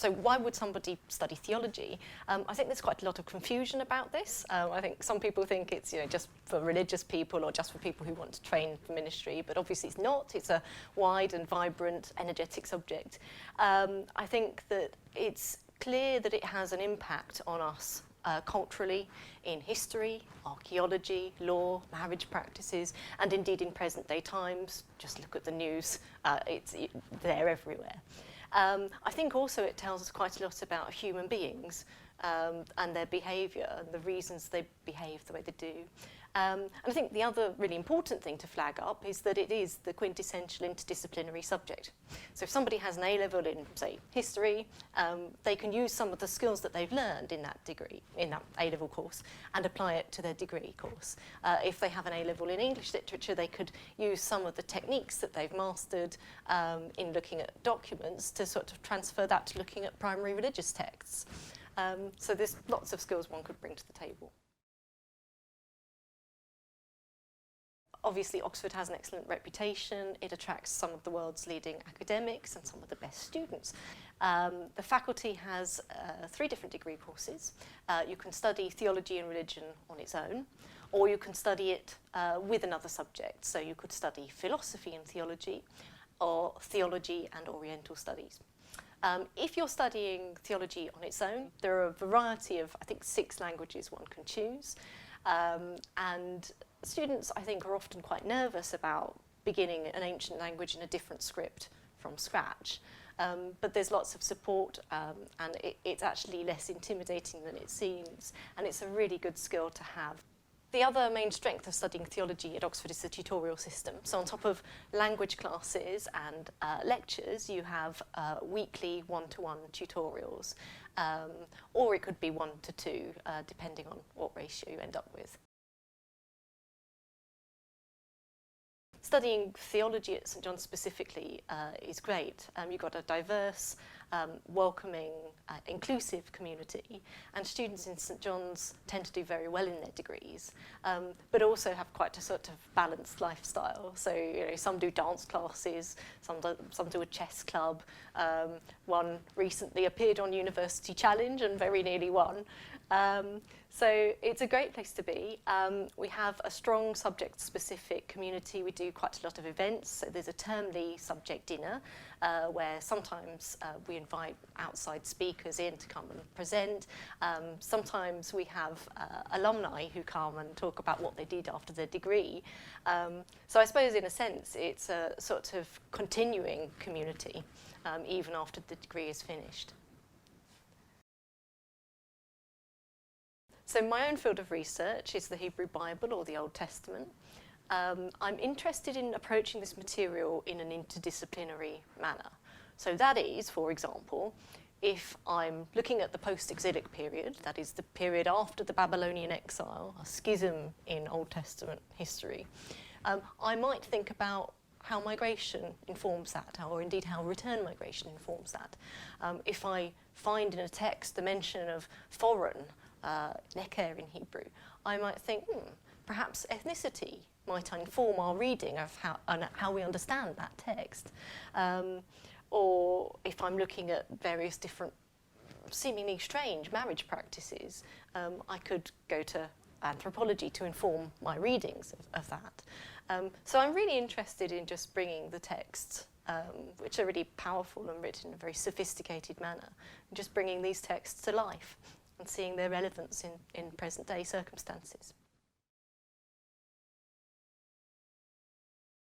So why would somebody study theology? I think there's quite a lot of confusion about this. I think some people think it's just for religious people or just for people who want to train for ministry, but obviously it's not. It's a wide and vibrant, energetic subject. I think that it's clear that it has an impact on us culturally, in history, archaeology, law, marriage practices, and indeed in present-day times. Just look at the news, it's there everywhere. I think also it tells us quite a lot about human beings and their behaviour and the reasons they behave the way they do. And I think the other really important thing to flag up is that it is the quintessential interdisciplinary subject. So if somebody has an A-level in, say, history, they can use some of the skills that they've learned in that degree, in that A-level course, and apply it to their degree course. If they have an A-level in English literature, they could use some of the techniques that they've mastered in looking at documents to sort of transfer that to looking at primary religious texts. So there's lots of skills one could bring to the table. Obviously, Oxford has an excellent reputation. It attracts some of the world's leading academics and some of the best students. The faculty has 3 different degree courses. You can study theology and religion on its own, or you can study it with another subject. So you could study philosophy and theology, or theology and Oriental studies. If you're studying theology on its own, there are a variety of, I think, 6 languages one can choose. And students, I think, are often quite nervous about beginning an ancient language in a different script from scratch. But there's lots of support, and it's actually less intimidating than it seems, and it's a really good skill to have. The other main strength of studying theology at Oxford is the tutorial system. So on top of language classes and lectures, you have weekly one-to-one tutorials, or it could be 1 to 2, depending on what ratio you end up with. Studying theology at St John's specifically is great. You've got a diverse, welcoming, inclusive community, and students in St John's tend to do very well in their degrees, but also have quite a sort of balanced lifestyle. So some do dance classes, some do a chess club. One recently appeared on University Challenge and very nearly won. So it's a great place to be. We have a strong subject-specific community. We do quite a lot of events. So there's a termly subject dinner where sometimes we invite outside speakers in to come and present. Sometimes we have alumni who come and talk about what they did after their degree. So I suppose in a sense it's a sort of continuing community even after the degree is finished. So my own field of research is the Hebrew Bible or the Old Testament. I'm interested in approaching this material in an interdisciplinary manner. So that is, for example, if I'm looking at the post-exilic period, that is the period after the Babylonian exile, a schism in Old Testament history, I might think about how migration informs that, or indeed how return migration informs that. If I find in a text the mention of foreign, neker in Hebrew, I might think, perhaps ethnicity might inform our reading of how we understand that text. Or if I'm looking at various different seemingly strange marriage practices, I could go to anthropology to inform my readings of that. So I'm really interested in just bringing the texts, which are really powerful and written in a very sophisticated manner, and just bringing these texts to life and seeing their relevance in present-day circumstances.